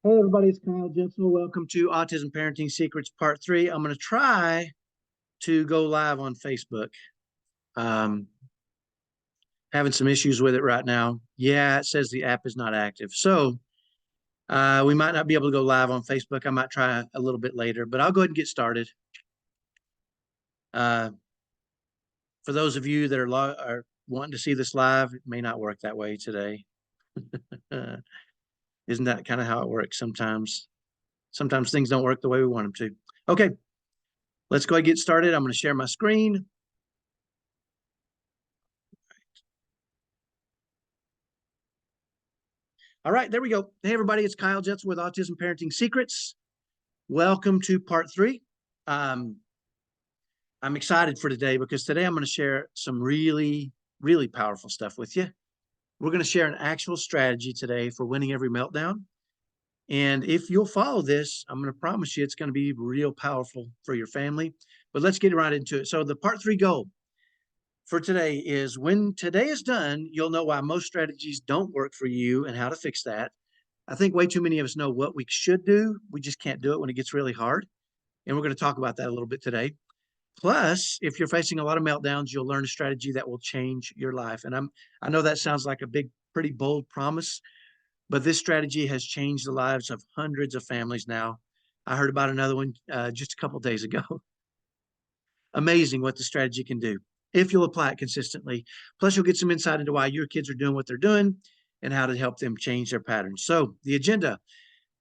Hey everybody, it's Kyle Jensen. Welcome to Autism Parenting Secrets Part 3. I'm going to try to go live on Facebook. Having some issues with it right now. Yeah, it says the app is not active. So we might not be able to go live on Facebook. I might try a little bit later, but I'll go ahead and get started. For those of you that are wanting to see this live, it may not work that way today. Isn't that kind of how it works sometimes? Sometimes things don't work the way we want them to. Okay, let's go ahead and get started. I'm going to share my screen. All right, there we go. Hey, everybody, it's Kyle Jensen with Autism Parenting Secrets. Welcome to Part 3. I'm excited for today because today I'm going to share some really, really powerful stuff with you. We're going to share an actual strategy today for winning every meltdown. And if you'll follow this, I'm going to promise you it's going to be real powerful for your family. But let's get right into it. So the Part 3 goal for today is when today is done, you'll know why most strategies don't work for you and how to fix that. I think way too many of us know what we should do. We just can't do it when it gets really hard. And we're going to talk about that a little bit today. Plus, if you're facing a lot of meltdowns, you'll learn a strategy that will change your life. And I know that sounds like a big, pretty bold promise, but this strategy has changed the lives of hundreds of families now. I heard about another one just a couple of days ago. Amazing what the strategy can do if you'll apply it consistently. Plus, you'll get some insight into why your kids are doing what they're doing and how to help them change their patterns. So the agenda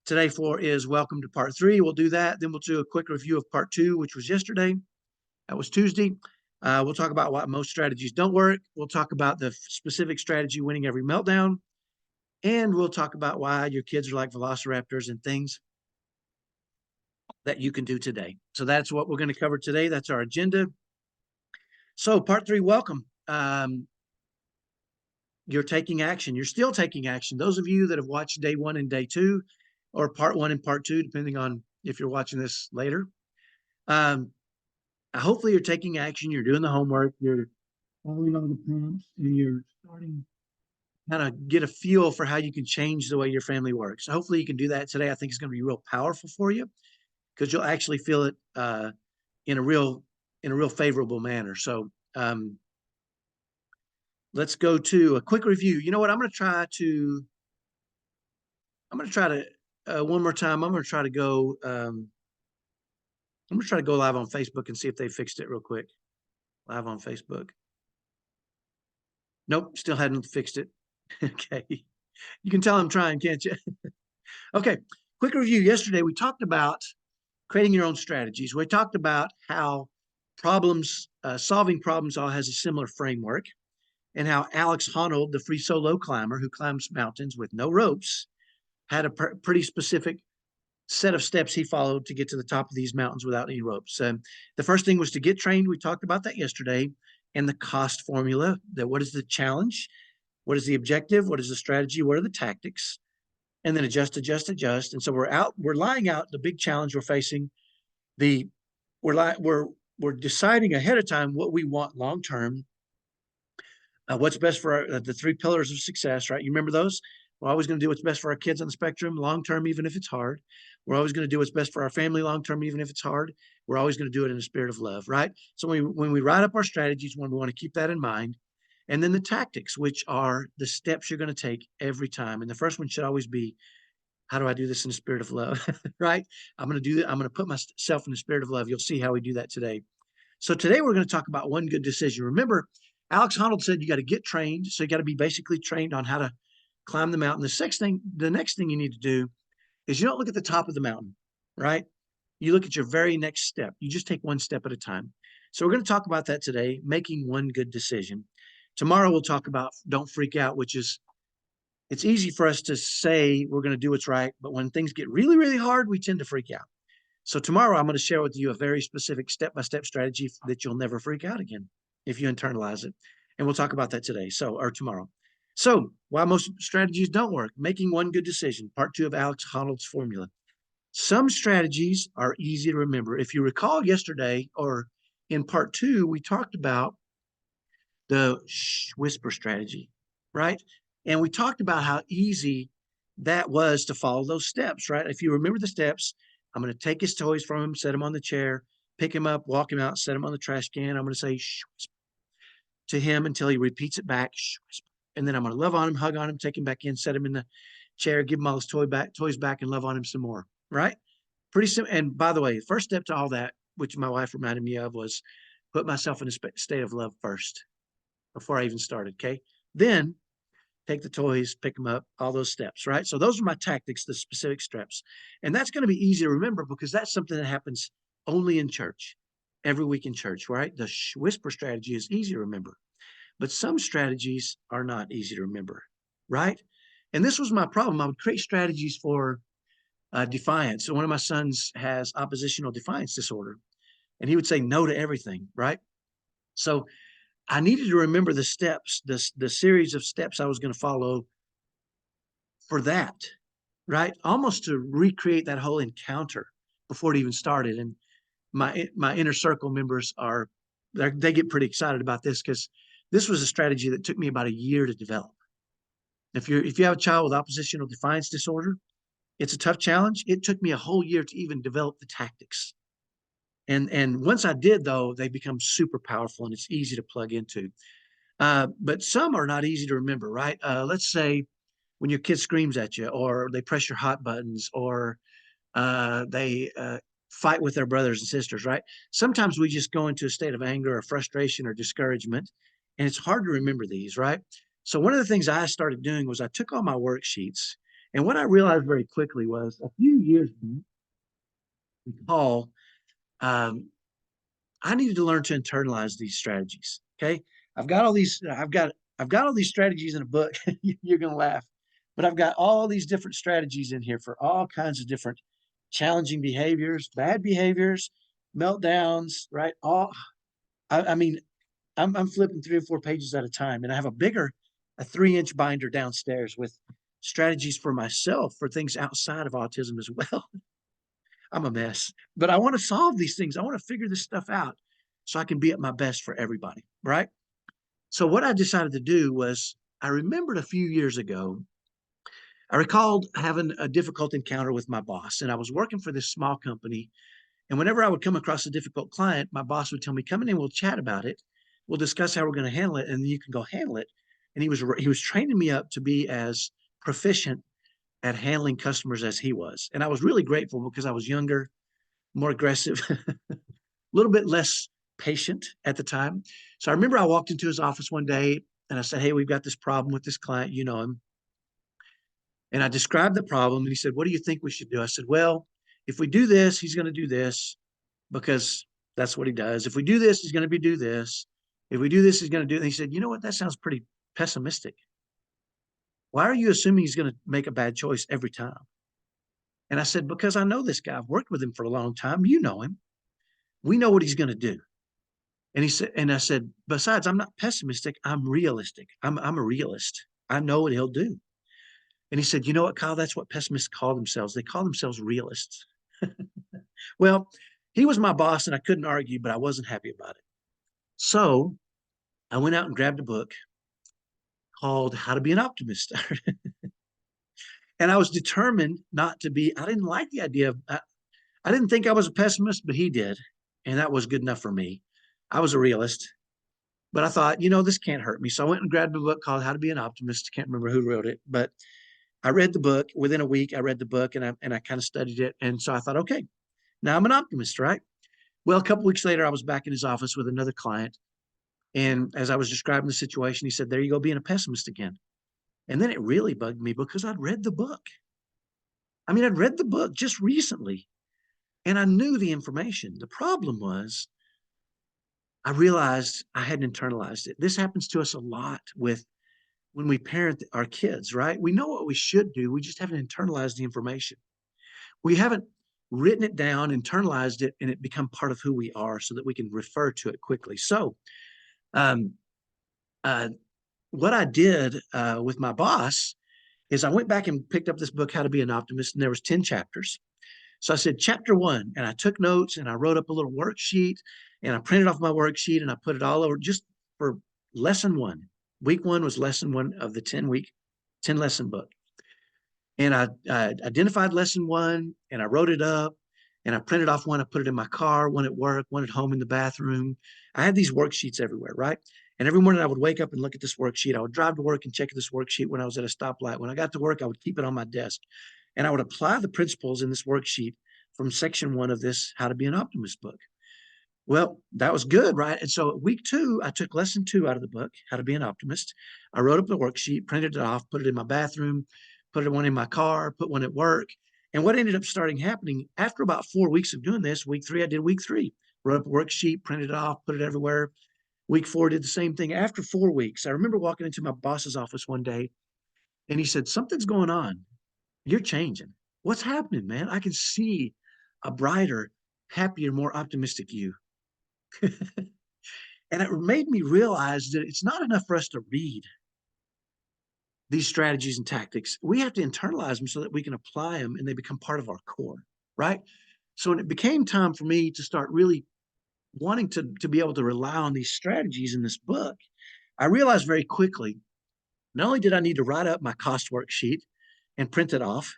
today is welcome to Part 3. We'll do that. Then we'll do a quick review of Part 2, which was yesterday. That was Tuesday. We'll talk about why most strategies don't work. We'll talk about the specific strategy winning every meltdown. And we'll talk about why your kids are like velociraptors and things that you can do today. So that's what we're going to cover today. That's our agenda. So Part 3, welcome. You're taking action. You're still taking action. Those of you that have watched day 1 and day 2, or Part 1 and Part 2, depending on if you're watching this later, hopefully you're taking action. You're doing the homework. You're following all the prompts, and you're starting kind of get a feel for how you can change the way your family works. So hopefully you can do that today. I think it's going to be real powerful for you because you'll actually feel it in a real favorable manner. So let's go to a quick review. You know what? I'm going to try to one more time. I'm going to try to go live on Facebook and see if they fixed it real quick. Live on Facebook. Nope, still hadn't fixed it. Okay. You can tell I'm trying, can't you? Okay, quick review. Yesterday, we talked about creating your own strategies. We talked about how solving problems all has a similar framework, and how Alex Honnold, the free solo climber who climbs mountains with no ropes, had a pretty specific set of steps he followed to get to the top of these mountains without any ropes. The first thing was to get trained. We talked about that yesterday. And the cost formula, that what is the challenge? What is the objective? What is the strategy? What are the tactics? And then adjust. And so we're lying out the big challenge we're facing. We're deciding ahead of time what we want long-term. What's best for the 3 pillars of success, right? You remember those? We're always going to do what's best for our kids on the spectrum, long-term, even if it's hard. We're always going to do what's best for our family long-term, even if it's hard. We're always going to do it in a spirit of love, right? So when we write up our strategies, we want to keep that in mind. And then the tactics, which are the steps you're going to take every time. And the first one should always be, how do I do this in a spirit of love, right? I'm going to put myself in the spirit of love. You'll see how we do that today. So today we're going to talk about one good decision. Remember, Alex Honnold said you got to get trained. So you got to be basically trained on how to climb the mountain. The next thing you need to do is you don't look at the top of the mountain, right? You look at your very next step. You just take one step at a time. So we're going to talk about that today, making one good decision. Tomorrow we'll talk about don't freak out, which is, it's easy for us to say we're going to do what's right, but when things get really, really hard, we tend to freak out. So tomorrow I'm going to share with you a very specific step-by-step strategy that you'll never freak out again if you internalize it. And we'll talk about that today, or tomorrow. So why most strategies don't work, making one good decision, Part 2 of Alex Honnold's formula. Some strategies are easy to remember. If you recall yesterday, or in Part 2, we talked about the whisper strategy, right? And we talked about how easy that was to follow those steps, right? If you remember the steps, I'm going to take his toys from him, set him on the chair, pick him up, walk him out, set him on the trash can. I'm going to say shh to him until he repeats it back. Shh, and then I'm going to love on him, hug on him, take him back in, set him in the chair, give him all his toys back, and love on him some more, right? Pretty simple. And by the way, the first step to all that, which my wife reminded me of, was put myself in a state of love first before I even started. Okay. Then take the toys, pick them up, all those steps, right? So those are my tactics, the specific steps. And that's going to be easy to remember because that's something that happens only in church, every week in church, right? The whisper strategy is easy to remember, but some strategies are not easy to remember, right? And this was my problem. I would create strategies for defiance. So one of my sons has oppositional defiance disorder, and he would say no to everything, right? So I needed to remember the steps, the series of steps I was going to follow for that, right? Almost to recreate that whole encounter before it even started. And my inner circle members they get pretty excited about this because this was a strategy that took me about a year to develop. If you have a child with oppositional defiance disorder, it's a tough challenge. It took me a whole year to even develop the tactics. And once I did, though, they become super powerful and it's easy to plug into. But some are not easy to remember, right? Let's say when your kid screams at you, or they press your hot buttons, or they fight with their brothers and sisters, right? Sometimes we just go into a state of anger or frustration or discouragement, and it's hard to remember these, right? So one of the things I started doing was I took all my worksheets, and what I realized very quickly was a few years recall, um, I needed to learn to internalize these strategies. Okay, I've got all these. I've got all these strategies in a book. You're gonna laugh, but I've got all these different strategies in here for all kinds of different challenging behaviors, bad behaviors, meltdowns. Right? I mean, I'm flipping 3 or 4 pages at a time, and I have a 3-inch binder downstairs with strategies for myself for things outside of autism as well. I'm a mess, but I want to solve these things. I want to figure this stuff out so I can be at my best for everybody, right? So what I decided to do was I remembered a few years ago, I recalled having a difficult encounter with my boss, and I was working for this small company. And whenever I would come across a difficult client, my boss would tell me, "Come in and we'll chat about it. We'll discuss how we're going to handle it, and then you can go handle it." And he was training me up to be as proficient at handling customers as he was. And I was really grateful because I was younger, more aggressive, a little bit less patient at the time. So I remember I walked into his office one day and I said, "Hey, we've got this problem with this client, you know him." And I described the problem and he said, "What do you think we should do?" I said, "Well, if we do this, he's going to do this because that's what he does. If we do this, he's going to do this. If we do this, he's going to do." And he said, "You know what? That sounds pretty pessimistic. Why are you assuming he's going to make a bad choice every time?" And I said, "Because I know this guy. I've worked with him for a long time. You know him. We know what he's going to do." And I said, "Besides, I'm not pessimistic. I'm realistic. I'm a realist. I know what he'll do." And he said, "You know what, Kyle? That's what pessimists call themselves. They call themselves realists." Well, he was my boss and I couldn't argue, but I wasn't happy about it. So I went out and grabbed a book called How to Be an Optimist. And I was determined not to be, I didn't like the idea of, I didn't think I was a pessimist, but he did. And that was good enough for me. I was a realist. But I thought, this can't hurt me. So I went and grabbed a book called How to Be an Optimist. I can't remember who wrote it, but I read the book. Within a week, I read the book and I kind of studied it. And so I thought, okay, now I'm an optimist, right? Well, a couple of weeks later, I was back in his office with another client. And as I was describing the situation, he said, "There you go, being a pessimist again." And then it really bugged me because I'd read the book. I mean, I'd read the book just recently and I knew the information. The problem was I realized I hadn't internalized it. This happens to us a lot with when we parent our kids, right? We know what we should do. We just haven't internalized the information. We haven't written it down, internalized it, and it become part of who we are so that we can refer to it quickly. So, um, uh, what I did with my boss is I went back and picked up this book, How to Be an Optimist, and there was 10 chapters. So I said, chapter 1, and I took notes and I wrote up a little worksheet and I printed off my worksheet and I put it all over just for lesson 1. Week 1 was lesson 1 of the 10 lesson book. And I identified lesson one and I wrote it up and I printed off one. I put it in my car, one at work, one at home in the bathroom. I had these worksheets everywhere, right? And every morning I would wake up and look at this worksheet. I would drive to work and check this worksheet when I was at a stoplight. When I got to work, I would keep it on my desk and I would apply the principles in this worksheet from section one of this How to Be an Optimist book. Well, that was good, right? And so week two, I took lesson two out of the book, How to Be an Optimist. I wrote up the worksheet, printed it off, put it in my bathroom, put one in my car, put one at work. And what ended up starting happening after about 4 weeks of doing this, week three, I did week three, wrote up a worksheet, printed it off, put it everywhere. Week four, did the same thing. After 4 weeks, I remember walking into my boss's office one day and he said, "Something's going on. You're changing. What's happening, man? I can see a brighter, happier, more optimistic you." And it made me realize that it's not enough for us to read these strategies and tactics. We have to internalize them so that we can apply them and they become part of our core, right? So when it became time for me to start really wanting to be able to rely on these strategies in this book, I realized very quickly, not only did I need to write up my cost worksheet and print it off,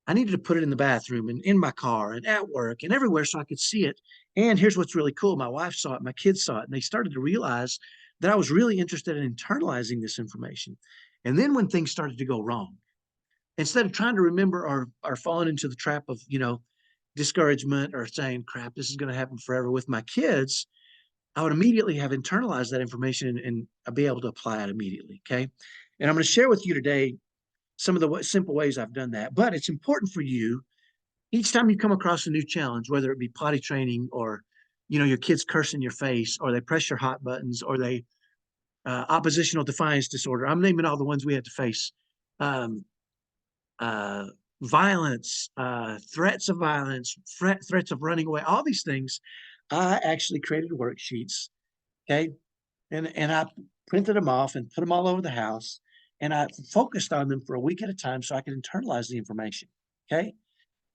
I needed to put it in the bathroom and in my car and at work and everywhere so I could see it. And here's what's really cool. My wife saw it, my kids saw it, and they started to realize that I was really interested in internalizing this information. And then when things started to go wrong, instead of trying to remember or falling into the trap of, discouragement or saying, crap, this is going to happen forever with my kids, I would immediately have internalized that information and I'd be able to apply it immediately. Okay. And I'm going to share with you today some of the simple ways I've done that. But it's important for you each time you come across a new challenge, whether it be potty training or, your kids curse in your face or they press your hot buttons or they oppositional defiance disorder. I'm naming all the ones we had to face. Um, uh, Violence, threats of violence, threats of running away, all these things. I actually created worksheets. Okay. And I printed them off and put them all over the house. And I focused on them for a week at a time so I could internalize the information. Okay.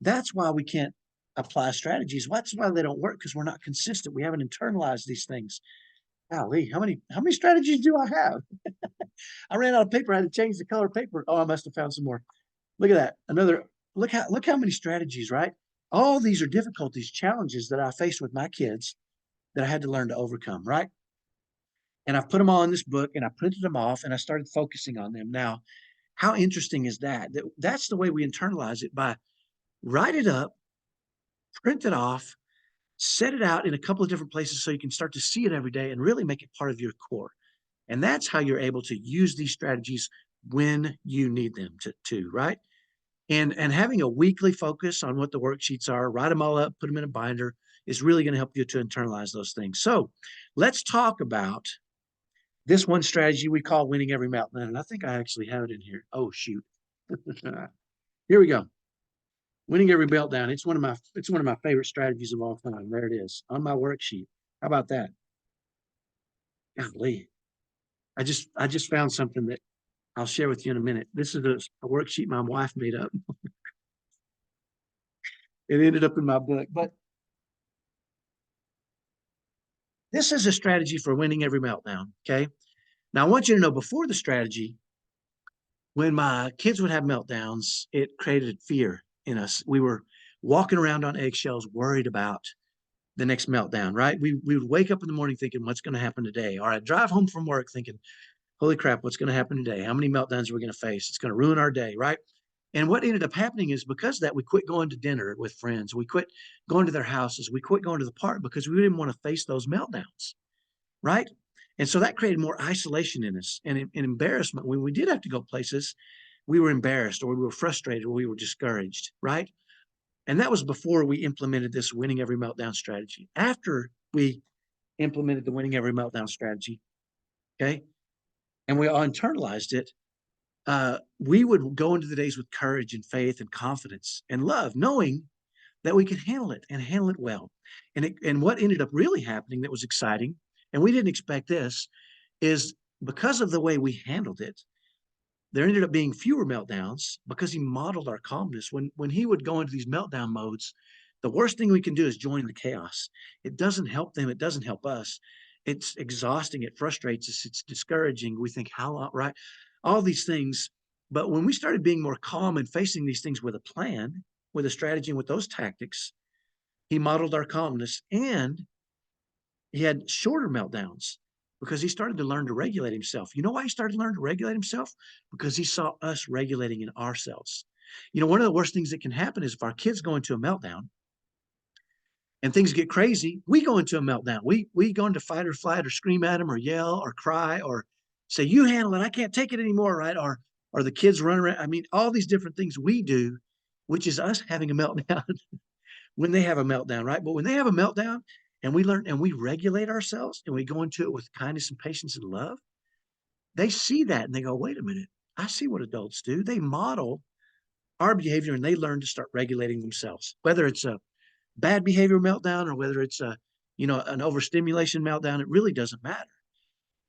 That's why we can't apply strategies. That's why they don't work, because we're not consistent. We haven't internalized these things. Golly, how many strategies do I have? I ran out of paper. I had to change the color paper. Oh, I must have found some more. Look at that. Look how many strategies, right? All these are difficulties, challenges that I faced with my kids that I had to learn to overcome, right? And I've put them all in this book and I printed them off and I started focusing on them. Now, how interesting is that? That's the way we internalize it, by write it up, print it off, set it out in a couple of different places so you can start to see it every day and really make it part of your core. And that's how you're able to use these strategies when you need them to right? And having a weekly focus on what the worksheets are, write them all up, put them in a binder, is really going to help you to internalize those things. So let's talk about this one strategy we call winning every meltdown. And I think I actually have it in here. Oh, shoot. Here we go. Winning every meltdown. It's one of my favorite strategies of all time. There it is on my worksheet. How about that? Golly. I just found something that I'll share with you in a minute. This is a worksheet my wife made up. It ended up in my book. But this is a strategy for winning every meltdown. Okay. Now I want you to know, before the strategy, when my kids would have meltdowns, it created fear in us. We were walking around on eggshells, worried about the next meltdown, right? We would wake up in the morning thinking, what's going to happen today? Or I'd drive home from work thinking, holy crap, what's going to happen today? How many meltdowns are we going to face? It's going to ruin our day, right? And what ended up happening is, because of that, we quit going to dinner with friends. We quit going to their houses. We quit going to the park because we didn't want to face those meltdowns, right? And so that created more isolation in us and embarrassment. When we did have to go places, we were embarrassed or we were frustrated or we were discouraged, right? And that was before we implemented this winning every meltdown strategy. After we implemented the winning every meltdown strategy, okay, and we all internalized it, we would go into the days with courage and faith and confidence and love, knowing that we could handle it and handle it well. And what ended up really happening that was exciting, and we didn't expect this, is because of the way we handled it, there ended up being fewer meltdowns because he modeled our calmness. When he would go into these meltdown modes, the worst thing we can do is join the chaos. It doesn't help them. It doesn't help us. It's exhausting. It frustrates us. It's discouraging. We think, how long, right? All these things But when we started being more calm and facing these things with a plan, with a strategy, and with those tactics, he modeled our calmness, and he had shorter meltdowns because he started to learn to regulate himself. You know why he started to learn to regulate himself? Because he saw us regulating in ourselves. You know, one of the worst things that can happen is if our kids go into a meltdown and things get crazy, we go into a meltdown. We go into fight or flight or scream at them or yell or cry or say, you handle it, I can't take it anymore, right? Or the kids run around. I mean, all these different things we do, which is us having a meltdown when they have a meltdown, right? But when they have a meltdown and we learn and we regulate ourselves and we go into it with kindness and patience and love, they see that and they go, wait a minute, I see what adults do. They model our behavior and they learn to start regulating themselves, whether it's a bad behavior meltdown or whether it's a, an overstimulation meltdown. It really doesn't matter.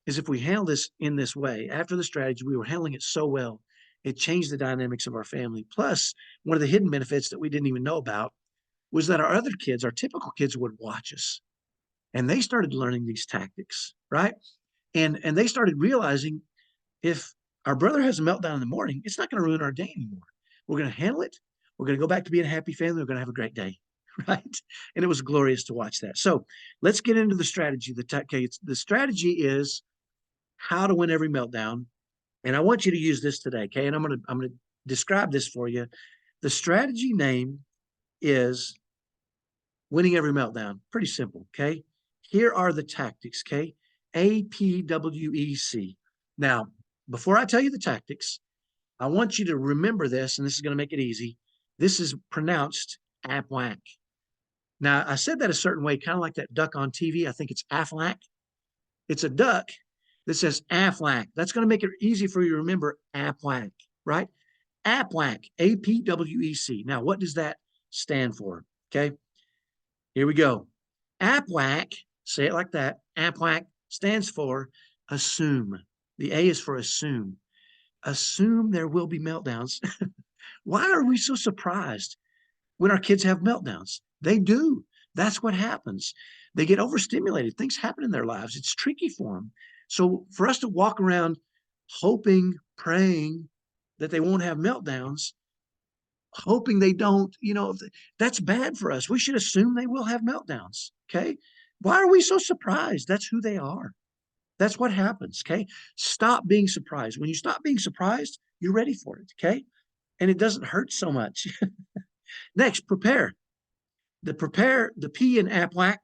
Is if we handle this in this way, after the strategy, we were handling it so well, it changed the dynamics of our family. Plus, one of the hidden benefits that we didn't even know about was that our other kids, our typical kids, would watch us and they started learning these tactics, right? And they started realizing if our brother has a meltdown in the morning, it's not going to ruin our day anymore. We're going to handle it. We're going to go back to being a happy family. We're going to have a great day, right? And it was glorious to watch that. So let's get into the strategy. The strategy is how to win every meltdown. And I want you to use this today, okay? And I'm going to describe this for you. The strategy name is winning every meltdown. Pretty simple, okay? Here are the tactics, okay? APWEC. Now, before I tell you the tactics, I want you to remember this, and this is going to make it easy. This is pronounced APWAC. Now, I said that a certain way, kind of like that duck on TV. I think it's Aflac. It's a duck that says Aflac. That's going to make it easy for you to remember APWAC, right? APWAC, APWEC. Now, what does that stand for? Okay, here we go. APWAC, say it like that. APWAC stands for assume. The A is for assume. Assume there will be meltdowns. Why are we so surprised when our kids have meltdowns? They do. That's what happens. They get overstimulated. Things happen in their lives. It's tricky for them. So for us to walk around hoping, praying that they won't have meltdowns, hoping they don't, that's bad for us. We should assume they will have meltdowns. Okay. Why are we so surprised? That's who they are. That's what happens. Okay. Stop being surprised. When you stop being surprised, you're ready for it. Okay. And it doesn't hurt so much. Next, prepare. The P in APWAC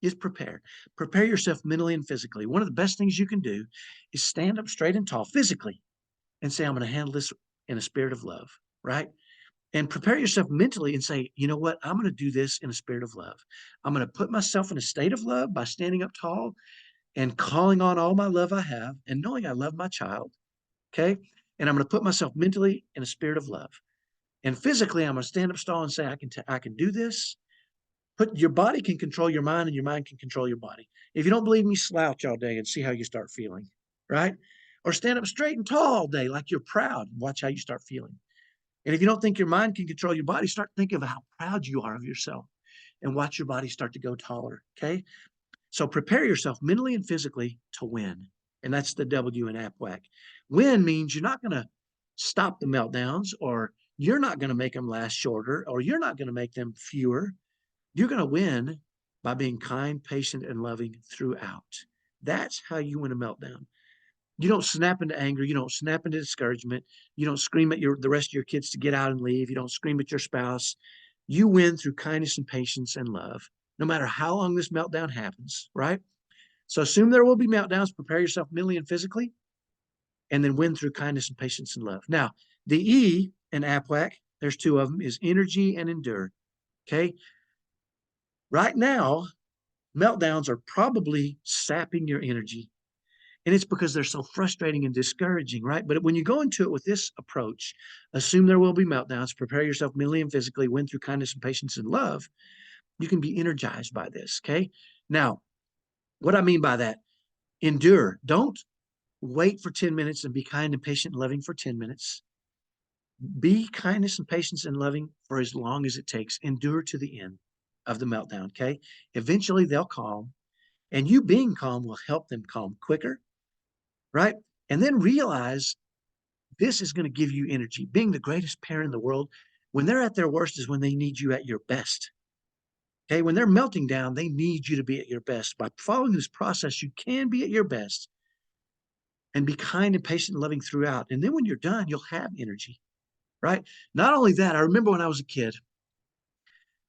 is prepare. Prepare yourself mentally and physically. One of the best things you can do is stand up straight and tall physically and say, I'm going to handle this in a spirit of love, right? And prepare yourself mentally and say, you know what? I'm going to do this in a spirit of love. I'm going to put myself in a state of love by standing up tall and calling on all my love I have and knowing I love my child. Okay. And I'm going to put myself mentally in a spirit of love. And physically, I'm going to stand up tall and say, I can do this. Your body can control your mind and your mind can control your body. If you don't believe me, slouch all day and see how you start feeling, right? Or stand up straight and tall all day like you're proud and watch how you start feeling. And if you don't think your mind can control your body, start thinking of how proud you are of yourself and watch your body start to go taller, okay? So prepare yourself mentally and physically to win. And that's the W in APWAC. Win means you're not going to stop the meltdowns, or you're not going to make them last shorter, or you're not going to make them fewer. You're going to win by being kind, patient, and loving throughout. That's how you win a meltdown. You don't snap into anger. You don't snap into discouragement. You don't scream at the rest of your kids to get out and leave. You don't scream at your spouse. You win through kindness and patience and love, no matter how long this meltdown happens, right? So assume there will be meltdowns. Prepare yourself mentally and physically, and then win through kindness and patience and love. Now, the E in APWAC, there's two of them, is energy and endure, okay? Right now, meltdowns are probably sapping your energy. And it's because they're so frustrating and discouraging, right? But when you go into it with this approach, assume there will be meltdowns, prepare yourself mentally and physically, win through kindness and patience and love, you can be energized by this, okay? Now, what I mean by that, endure. Don't wait for 10 minutes and be kind and patient and loving for 10 minutes. Be kindness and patience and loving for as long as it takes. Endure to the end of the meltdown, okay? Eventually, they'll calm, and you being calm will help them calm quicker, right? And then realize This is going to give you energy. Being the greatest parent in the world, when they're at their worst is when they need you at your best. Okay, when they're melting down, they need you to be at your best. By following this process, you can be at your best and be kind and patient and loving throughout. And then when you're done, you'll have energy, right? Not only that, I remember when I was a kid,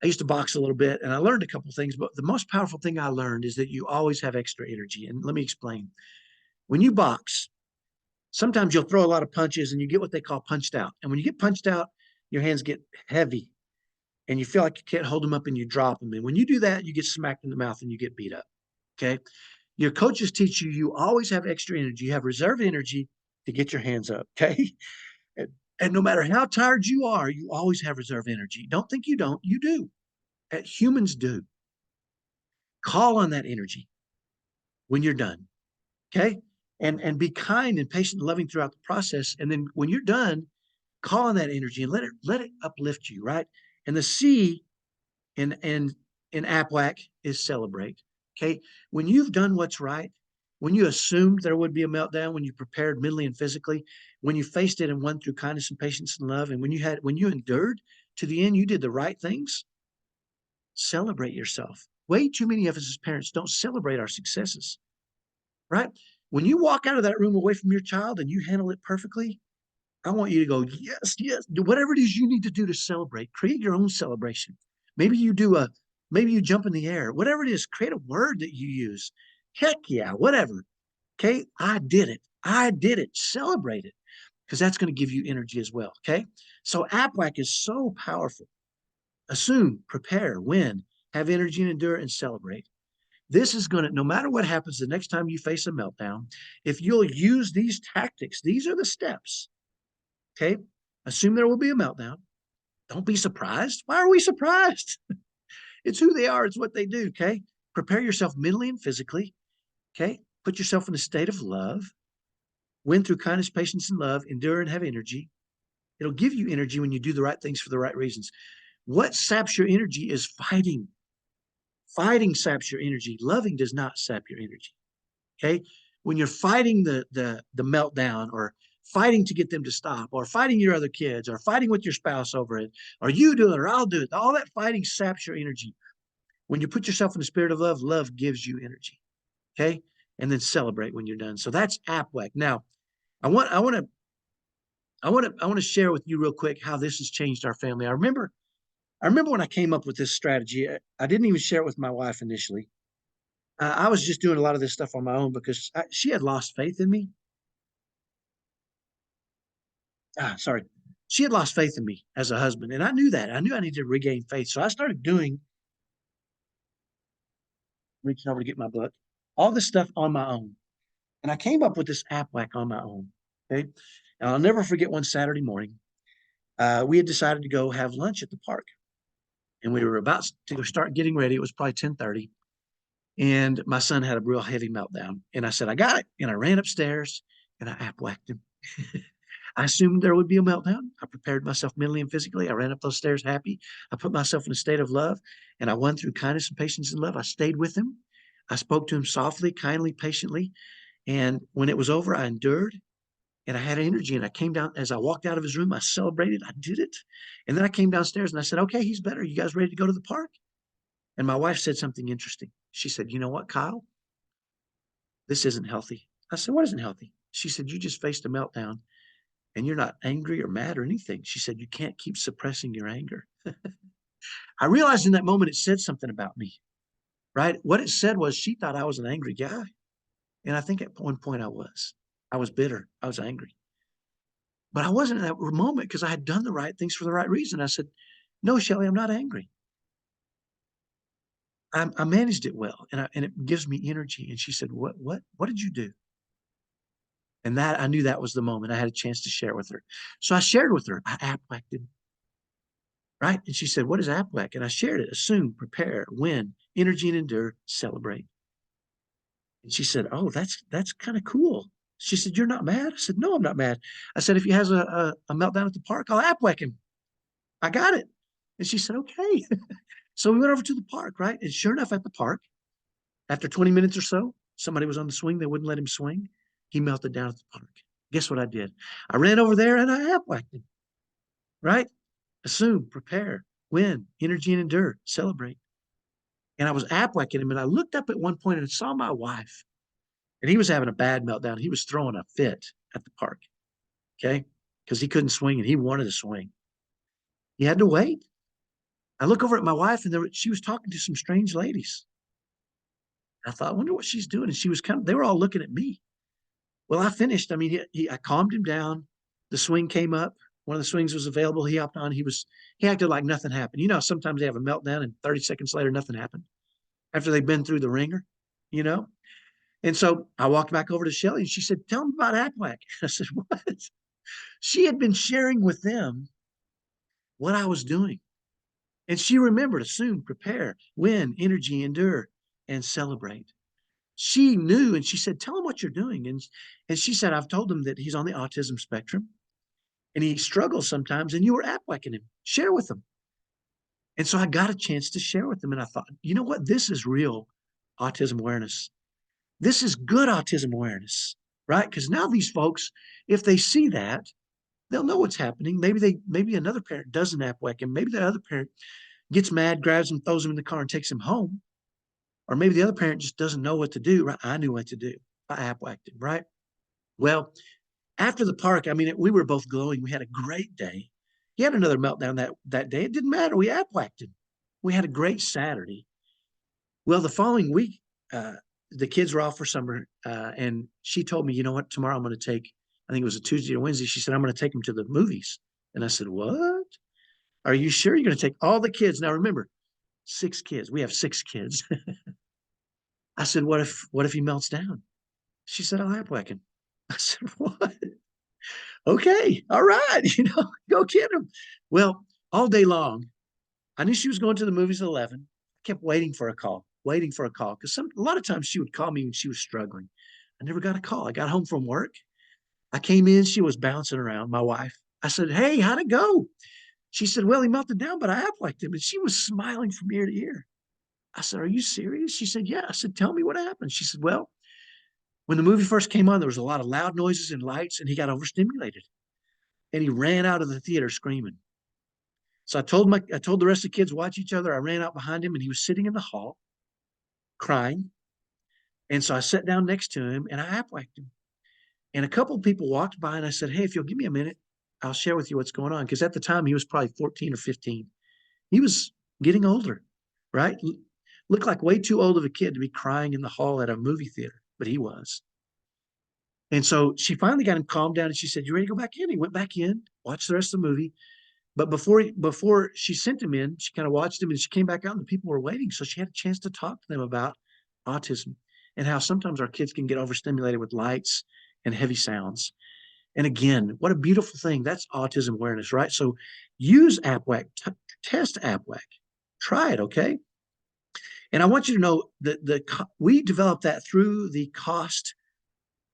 I used to box a little bit and I learned a couple of things, but the most powerful thing I learned is that you always have extra energy. And let me explain. When you box, sometimes you'll throw a lot of punches and you get what they call punched out. And when you get punched out, your hands get heavy and you feel like you can't hold them up and you drop them. And when you do that, you get smacked in the mouth and you get beat up. Okay. Your coaches teach you, you always have extra energy. You have reserve energy to get your hands up. Okay. And no matter how tired you are, you always have reserve energy. Don't think you don't. You do. Humans do. Call on that energy when you're done. Okay. And be kind and patient and loving throughout the process. And then when you're done, call on that energy and let it uplift you, right? And the C in APWAC is celebrate. Okay. When you've done what's right, when you assumed there would be a meltdown, when you prepared mentally and physically, when you faced it and won through kindness and patience and love, and when you endured to the end, you did the right things, celebrate yourself. Way too many of us as parents don't celebrate our successes, right? When you walk out of that room away from your child and you handle it perfectly, I want you to go, yes, yes, do whatever it is you need to do to celebrate. Create your own celebration. Maybe you jump in the air, whatever it is, create a word that you use. Heck yeah, whatever. Okay, I did it. I did it. Celebrate it because that's going to give you energy as well. Okay, so APWAC is so powerful. Assume, prepare, win, have energy and endure and celebrate. This is going to, no matter what happens the next time you face a meltdown, if you'll use these tactics, these are the steps. Okay, assume there will be a meltdown. Don't be surprised. Why are we surprised? It's who they are. It's what they do. Okay, prepare yourself mentally and physically. Okay, put yourself in a state of love. Win through kindness, patience, and love. Endure and have energy. It'll give you energy when you do the right things for the right reasons. What saps your energy is fighting. Fighting saps your energy. Loving does not sap your energy. Okay. When you're fighting the meltdown or fighting to get them to stop or fighting your other kids or fighting with your spouse over it, or you do it or I'll do it, all that fighting saps your energy. When you put yourself in the spirit of love, love gives you energy. Okay. And then celebrate when you're done. So that's APWAC. Now, I want to share with you real quick how this has changed our family. I remember when I came up with this strategy, I didn't even share it with my wife initially. I was just doing a lot of this stuff on my own because she had lost faith in me. Sorry. She had lost faith in me as a husband. And I knew that. I knew I needed to regain faith. So I started reaching over to get my book, all this stuff on my own. And I came up with this APWAC on my own. Okay. And I'll never forget one Saturday morning. We had decided to go have lunch at the park. And we were about to start getting ready. It was probably 10:30. And my son had a real heavy meltdown. And I said, I got it. And I ran upstairs and I APWAC'd him. I assumed there would be a meltdown. I prepared myself mentally and physically. I ran up those stairs happy. I put myself in a state of love and I won through kindness and patience and love. I stayed with him. I spoke to him softly, kindly, patiently. And when it was over, I endured and I had energy. And I came down, as I walked out of his room, I celebrated. I did it. And then I came downstairs and I said, okay, he's better. You guys ready to go to the park? And my wife said something interesting. She said, you know what, Kyle? This isn't healthy. I said, what isn't healthy? She said, you just faced a meltdown and you're not angry or mad or anything. She said, you can't keep suppressing your anger. I realized in that moment it said something about me, right? What it said was she thought I was an angry guy. And I think at one point I was. I was bitter. I was angry. But I wasn't in that moment because I had done the right things for the right reason. I said, no, Shelly, I'm not angry. I managed it well and it gives me energy. And she said, what did you do? And that I knew that was the moment I had a chance to share with her. So I shared with her. I APWAC'd him, right? And she said, what is APWAC? And I shared it. Assume, prepare, win, energy and endure, celebrate. And she said, oh, that's kind of cool. She said, you're not mad? I said, no, I'm not mad. I said, if he has a meltdown at the park, I'll APWAC him. I got it. And she said, okay. So we went over to the park, right? And sure enough, at the park, after 20 minutes or so, somebody was on the swing. They wouldn't let him swing. He melted down at the park. Guess what I did? I ran over there and I app-whacked him, right? Assume, prepare, win, energy and endure, celebrate. And I was app-whacking him, and I looked up at one point and saw my wife, and he was having a bad meltdown. He was throwing a fit at the park, okay? Because he couldn't swing and he wanted to swing. He had to wait. I look over at my wife, and she was talking to some strange ladies. I thought, I wonder what she's doing. And she was they were all looking at me. Well, I finished. I mean, I calmed him down. The swing came up. One of the swings was available. He hopped on. He acted like nothing happened. You know, sometimes they have a meltdown and 30 seconds later, nothing happened after they've been through the ringer, you know? And so I walked back over to Shelly and she said, tell them about ACWAC. I said, what? She had been sharing with them what I was doing. And she remembered, assume, prepare, win, energy, endure, and celebrate. She knew, and she said, tell him what you're doing. And she said, I've told him that he's on the autism spectrum and he struggles sometimes, and you were app-whacking him. Share with him. And so I got a chance to share with them. And I thought, you know what? This is real autism awareness. This is good autism awareness, right? Because now these folks, if they see that, they'll know what's happening. Maybe another parent doesn't app-whack him. Maybe that other parent gets mad, grabs him, throws him in the car, and takes him home. Or maybe the other parent just doesn't know what to do. Right? I knew what to do. I app-whacked him, right? Well, after the park, I mean, we were both glowing. We had a great day. He had another meltdown that day. It didn't matter. We app-whacked him. We had a great Saturday. Well, the following week, the kids were off for summer, and she told me, you know what, tomorrow I'm going to take, I think it was a Tuesday or Wednesday, she said, I'm going to take them to the movies. And I said, what? Are you sure you're going to take all the kids? Now, remember, 6 kids. We have 6 kids. I said, what if he melts down? She said, I'll app-whack him. I said, what? Okay, all right, go get him. Well, all day long, I knew she was going to the movies at 11. I kept waiting for a call, because a lot of times she would call me when she was struggling. I never got a call. I got home from work. I came in, she was bouncing around, my wife. I said, hey, how'd it go? She said, well, he melted down, but I app-whacked him. And she was smiling from ear to ear. I said, are you serious? She said, yeah. I said, tell me what happened. She said, well, when the movie first came on, there was a lot of loud noises and lights, and he got overstimulated. And he ran out of the theater screaming. So I told the rest of the kids, watch each other. I ran out behind him, and he was sitting in the hall crying. And so I sat down next to him and I app-whacked him. And a couple of people walked by and I said, hey, if you'll give me a minute, I'll share with you what's going on. Because at the time he was probably 14 or 15. He was getting older, right? Looked like way too old of a kid to be crying in the hall at a movie theater, but he was. And so she finally got him calmed down and she said, you ready to go back in? He went back in, watched the rest of the movie. But before she sent him in, she kind of watched him and she came back out and the people were waiting. So she had a chance to talk to them about autism and how sometimes our kids can get overstimulated with lights and heavy sounds. And again, what a beautiful thing. That's autism awareness, right? So use AppWhack, test AppWhack, try it, okay? And I want you to know that we developed that through the cost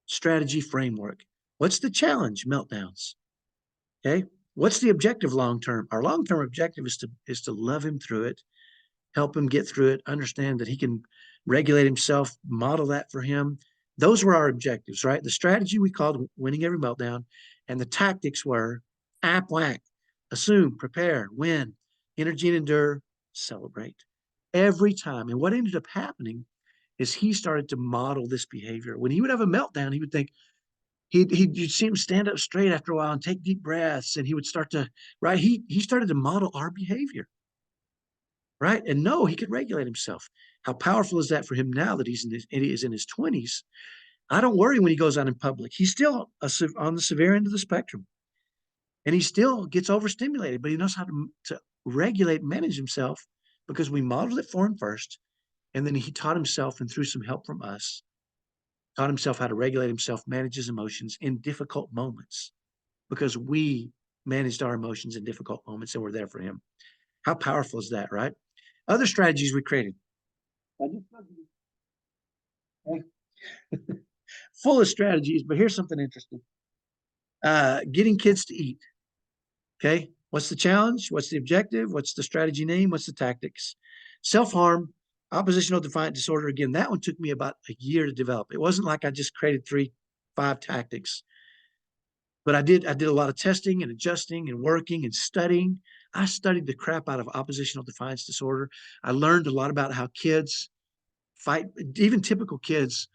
strategy framework. What's the challenge? Meltdowns, okay? What's the objective long-term? Our long-term objective is to love him through it, help him get through it, understand that he can regulate himself, model that for him. Those were our objectives, right? The strategy we called winning every meltdown, and the tactics were app-whack, assume, prepare, win, energy and endure, celebrate. Every time. And what ended up happening is he started to model this behavior. When he would have a meltdown, he would think, you'd see him stand up straight after a while and take deep breaths, and he would start to, right? He started to model our behavior, right? And no, he could regulate himself. How powerful is that for him now that he is in his 20s? I don't worry when he goes out in public. He's still on the severe end of the spectrum, and he still gets overstimulated, but he knows how to regulate and manage himself because we modeled it for him first, and then he taught himself, and through some help from us, taught himself how to regulate himself, manage his emotions in difficult moments, because we managed our emotions in difficult moments and we're there for him. How powerful is that, right? Other strategies we created. Full of strategies, but here's something interesting. Getting kids to eat. Okay. What's the challenge? What's the objective? What's the strategy name? What's the tactics? Self-harm, oppositional defiant disorder. Again, that one took me about a year to develop. It wasn't like I just created 3-5 tactics. But I did a lot of testing and adjusting and working and studying. I studied the crap out of oppositional defiance disorder. I learned a lot about how kids fight, even typical kids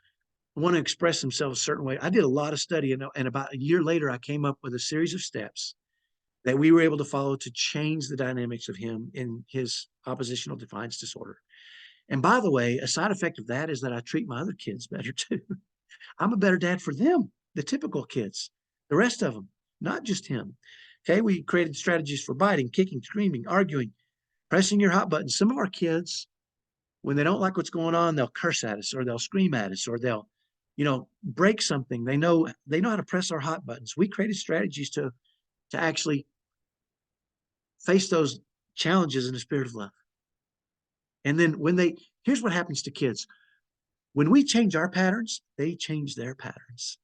want to express themselves a certain way. I did a lot of study, and about a year later, I came up with a series of steps that we were able to follow to change the dynamics of him in his oppositional defiance disorder. And by the way, a side effect of that is that I treat my other kids better too. I'm a better dad for them, the typical kids, the rest of them, not just him. Okay, we created strategies for biting, kicking, screaming, arguing, pressing your hot button. Some of our kids, when they don't like what's going on, they'll curse at us or they'll scream at us or they'll, break something. They know how to press our hot buttons. We created strategies to actually face those challenges in the spirit of love. And then here's what happens to kids. When we change our patterns, they change their patterns,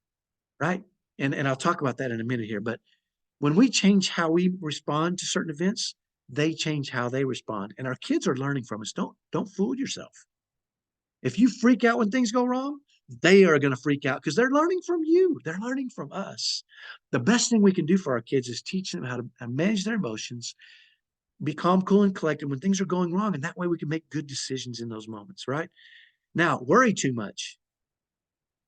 right? And I'll talk about that in a minute here. But when we change how we respond to certain events, they change how they respond. And our kids are learning from us. Don't fool yourself. If you freak out when things go wrong, they are going to freak out because they're learning from you. They're learning from us. The best thing we can do for our kids is teach them how to manage their emotions, be calm, cool, and collected when things are going wrong. And that way we can make good decisions in those moments, right? Now, worry too much.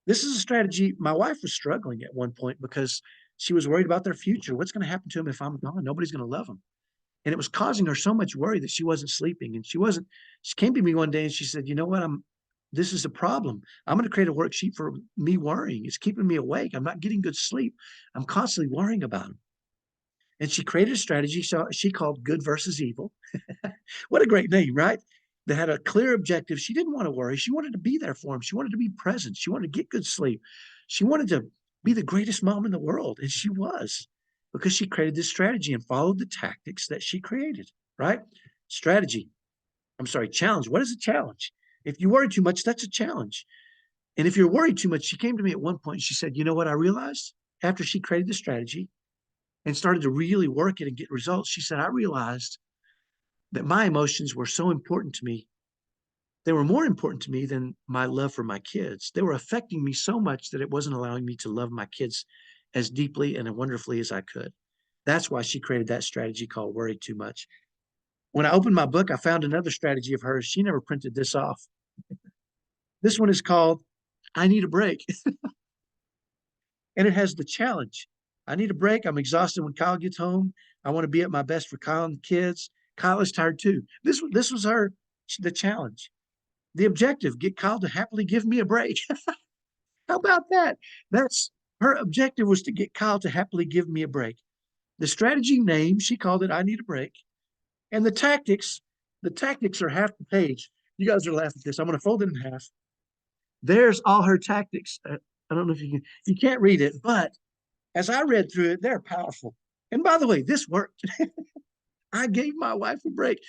This is a strategy. My wife was struggling at one point because she was worried about their future. What's going to happen to them if I'm gone? Nobody's going to love them. And it was causing her so much worry that she wasn't sleeping. And she came to me one day and she said, you know what? This is a problem. I'm going to create a worksheet for me worrying. It's keeping me awake. I'm not getting good sleep. I'm constantly worrying about them. And she created a strategy she called good versus evil. What a great name, right? That had a clear objective. She didn't want to worry. She wanted to be there for him. She wanted to be present. She wanted to get good sleep. She wanted to be the greatest mom in the world. And she was, because she created this strategy and followed the tactics that she created, right? Challenge. What is a challenge? If you worry too much, that's a challenge. And if you're worried too much, she came to me at one point and she said, you know what I realized after she created the strategy and started to really work it and get results? She said, I realized that my emotions were so important to me. They were more important to me than my love for my kids. They were affecting me so much that it wasn't allowing me to love my kids as deeply and wonderfully as I could. That's why she created that strategy called worry too much. When I opened my book, I found another strategy of hers. She never printed this off. This one is called I Need a Break. And it has the challenge. I need a break. I'm exhausted when Kyle gets home. I want to be at my best for Kyle and the kids. Kyle is tired too. This was the challenge. The objective, get Kyle to happily give me a break. How about that? That's her objective, was to get Kyle to happily give me a break. The strategy name, she called it I Need a Break. And the tactics are half the page. You guys are laughing at this. I'm going to fold it in half. There's all her tactics. I don't know if you can't read it, but as I read through it, they're powerful. And by the way, this worked. I gave my wife a break.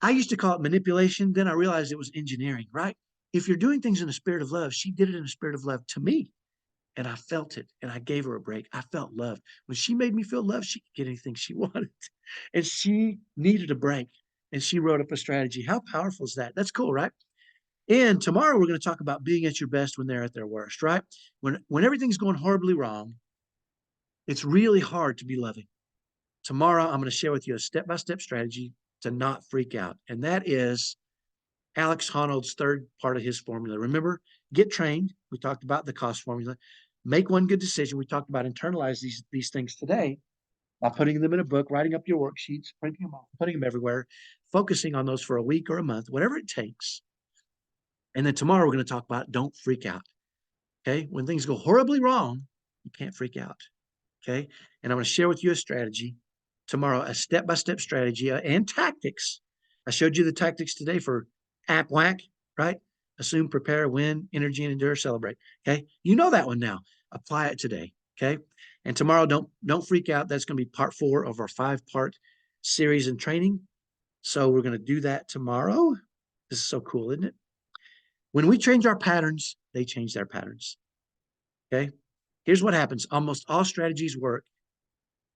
I used to call it manipulation. Then I realized it was engineering, right? If you're doing things in a spirit of love, she did it in a spirit of love to me. And I felt it, and I gave her a break. I felt love. When she made me feel love, she could get anything she wanted. And she needed a break, and she wrote up a strategy. How powerful is that? That's cool, right? And tomorrow we're going to talk about being at your best when they're at their worst, right? When everything's going horribly wrong, it's really hard to be loving. Tomorrow I'm going to share with you a step-by-step strategy to not freak out. And that is Alex Honnold's third part of his formula. Remember, get trained. We talked about the cost formula. Make one good decision. We talked about internalize these things today by putting them in a book, writing up your worksheets, printing them off, putting them everywhere, focusing on those for a week or a month, whatever it takes. And then tomorrow we're going to talk about don't freak out. Okay. When things go horribly wrong, you can't freak out. Okay. And I'm going to share with you a strategy tomorrow, a step-by-step strategy and tactics. I showed you the tactics today for APWAC, right? Assume, prepare, win, energy, and endure, celebrate. Okay. You know that one now. Apply it today. Okay. And tomorrow, don't freak out. That's going to be part 4 of our 5-part series and training. So we're going to do that tomorrow. This is so cool, isn't it? When we change our patterns, they change their patterns. Okay. Here's what happens. Almost all strategies work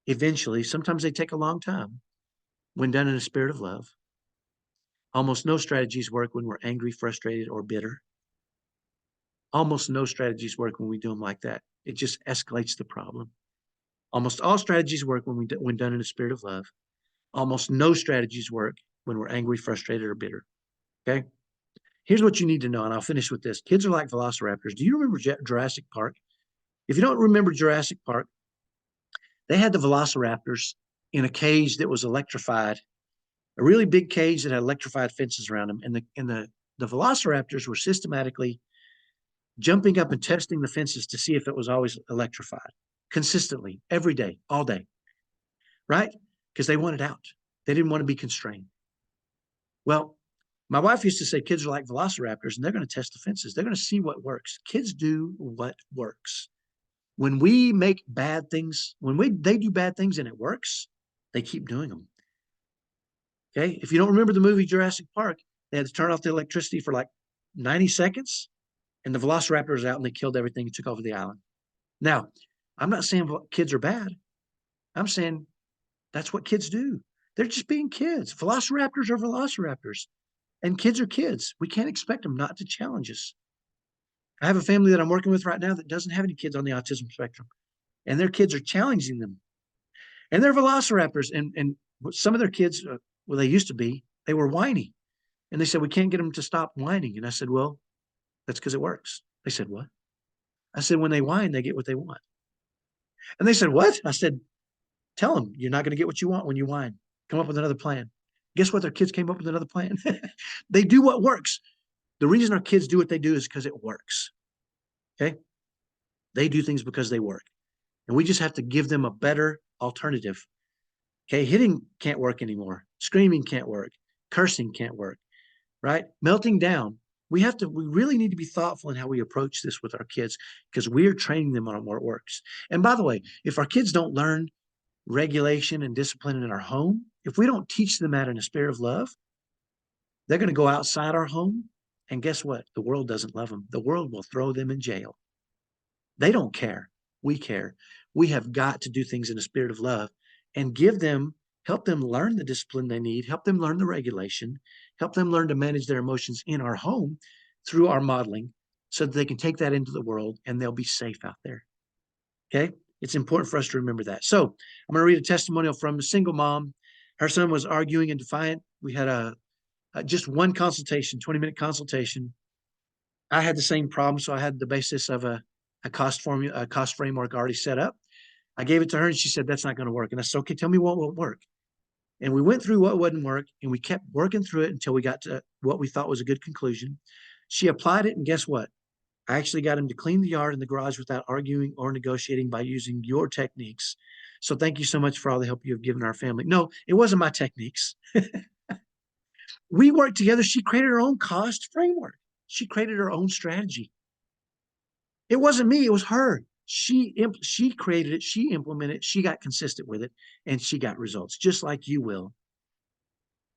eventually. Sometimes they take a long time when done in a spirit of love. Almost no strategies work when we're angry, frustrated, or bitter. Almost no strategies work when we do them like that. It just escalates the problem. Almost all strategies work when done in a spirit of love. Almost no strategies work when we're angry, frustrated, or bitter. Okay. Here's what you need to know, and I'll finish with this. Kids are like velociraptors. Do you remember Jurassic Park? If you don't remember Jurassic Park, they had the velociraptors in a cage that was electrified, a really big cage that had electrified fences around them. And the velociraptors were systematically jumping up and testing the fences to see if it was always electrified consistently, every day, all day, right? Because they wanted out. They didn't want to be constrained. Well, my wife used to say kids are like velociraptors and they're going to test the fences. They're going to see what works. Kids do what works. When we make bad things, they do bad things and it works, they keep doing them. Okay. If you don't remember the movie Jurassic Park, they had to turn off the electricity for like 90 seconds and the velociraptor was out and they killed everything and took over the island. Now, I'm not saying kids are bad. I'm saying that's what kids do. They're just being kids. Velociraptors are velociraptors and kids are kids. We can't expect them not to challenge us. I have a family that I'm working with right now that doesn't have any kids on the autism spectrum, and their kids are challenging them. And they're velociraptors. And some of their kids, well, they used to be, they were whiny. And they said, we can't get them to stop whining. And I said, well, that's because it works. They said, what? I said, when they whine, they get what they want. And they said, what? I said, tell them you're not going to get what you want when you whine. Come up with another plan. Guess what? Their kids came up with another plan. They do what works. The reason our kids do what they do is because it works. Okay. They do things because they work. And we just have to give them a better alternative. Okay. Hitting can't work anymore. Screaming can't work. Cursing can't work. Right. Melting down. We really need to be thoughtful in how we approach this with our kids because we're training them on what works. And by the way, if our kids don't learn regulation and discipline in our home, if we don't teach them that in a spirit of love, they're going to go outside our home. And guess what? The world doesn't love them. The world will throw them in jail. They don't care. We care. We have got to do things in a spirit of love and help them learn the discipline they need, help them learn the regulation, help them learn to manage their emotions in our home through our modeling so that they can take that into the world and they'll be safe out there. Okay. It's important for us to remember that. So I'm going to read a testimonial from a single mom. Her son was arguing and defiant. We had just one consultation, 20-minute consultation. I had the same problem. So I had the basis of a cost framework already set up. I gave it to her and she said, that's not going to work. And I said, okay, tell me what won't work. And we went through what wouldn't work and we kept working through it until we got to what we thought was a good conclusion. She applied it and guess what? I actually got him to clean the yard and the garage without arguing or negotiating by using your techniques. So thank you so much for all the help you have given our family. No, it wasn't my techniques. We worked together. She created her own cost framework. She created her own strategy. It wasn't me. It was her. She created it. She implemented it. She got consistent with it and she got results just like you will.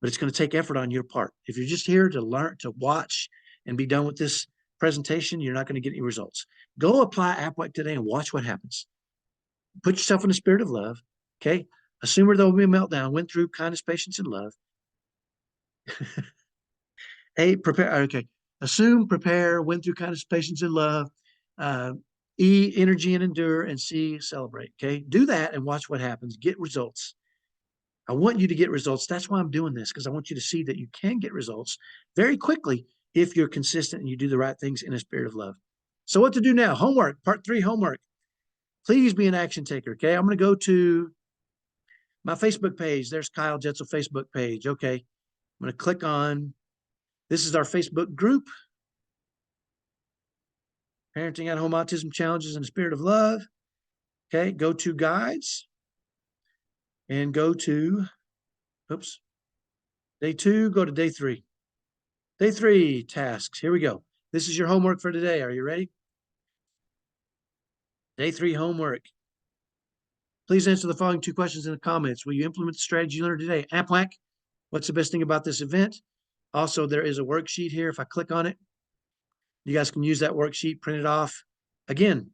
But it's going to take effort on your part. If you're just here to learn, to watch and be done with this presentation, you're not going to get any results. Go apply AppWhack today and watch what happens. Put yourself in the spirit of love. Okay. Assume there will be a meltdown. Went through kindness, patience, and love. A, prepare. Okay. Assume, prepare, went through kindness, patience, and love. E, energy and endure. And C, celebrate. Okay. Do that and watch what happens. Get results. I want you to get results. That's why I'm doing this, because I want you to see that you can get results very quickly if you're consistent and you do the right things in a spirit of love. So what to do now? Homework, part 3, homework. Please be an action taker. Okay. I'm going to go to my Facebook page. There's Kyle Jetzel Facebook page. Okay. I'm going to click on, this is our Facebook group. Parenting at Home Autism Challenges in the Spirit of Love. Okay. Go to guides and go to, oops, day 2, go to day 3. Day 3, tasks. Here we go. This is your homework for today. Are you ready? Day 3 homework. Please answer the following 2 questions in the comments. Will you implement the strategy you learned today? AppWhack, what's the best thing about this event? Also, there is a worksheet here. If I click on it, you guys can use that worksheet, print it off. Again,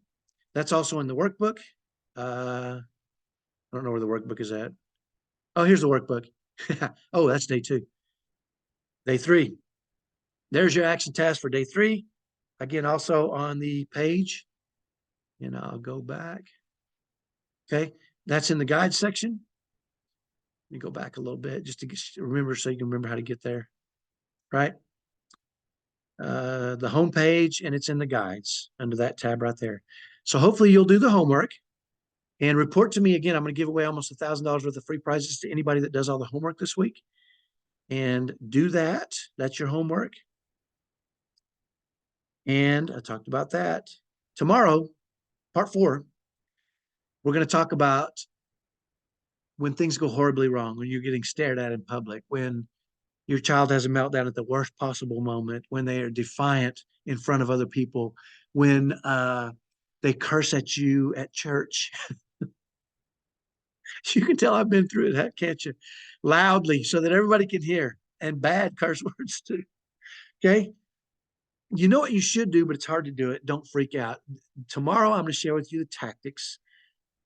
that's also in the workbook. I don't know where the workbook is at. Oh, here's the workbook. Oh, that's day 2. Day 3. There's your action task for day 3. Again, also on the page, and I'll go back. Okay, that's in the guide section. Let me go back a little bit just to remember, so you can remember how to get there, right? The home page, and it's in the guides under that tab right there. So hopefully you'll do the homework and report to me again. I'm going to give away almost $1,000 worth of free prizes to anybody that does all the homework this week. And do that. That's your homework. And I talked about that. Tomorrow, part 4, we're going to talk about when things go horribly wrong, when you're getting stared at in public, when your child has a meltdown at the worst possible moment, when they are defiant in front of other people, when they curse at you at church. You can tell I've been through it, can't you? Loudly, so that everybody can hear, and bad curse words too. Okay. You know what you should do, but it's hard to do it. Don't freak out. Tomorrow, I'm going to share with you the tactics,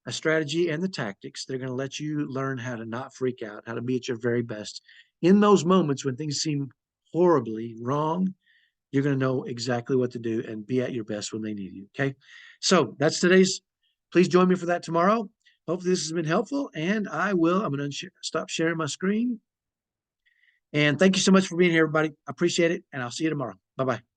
a strategy, and the tactics. They're going to let you learn how to not freak out, how to be at your very best. In those moments when things seem horribly wrong, you're going to know exactly what to do and be at your best when they need you. Okay. So that's today's. Please join me for that tomorrow. Hopefully this has been helpful, and I'm going to stop sharing my screen. And thank you so much for being here, everybody. I appreciate it, and I'll see you tomorrow. Bye-bye.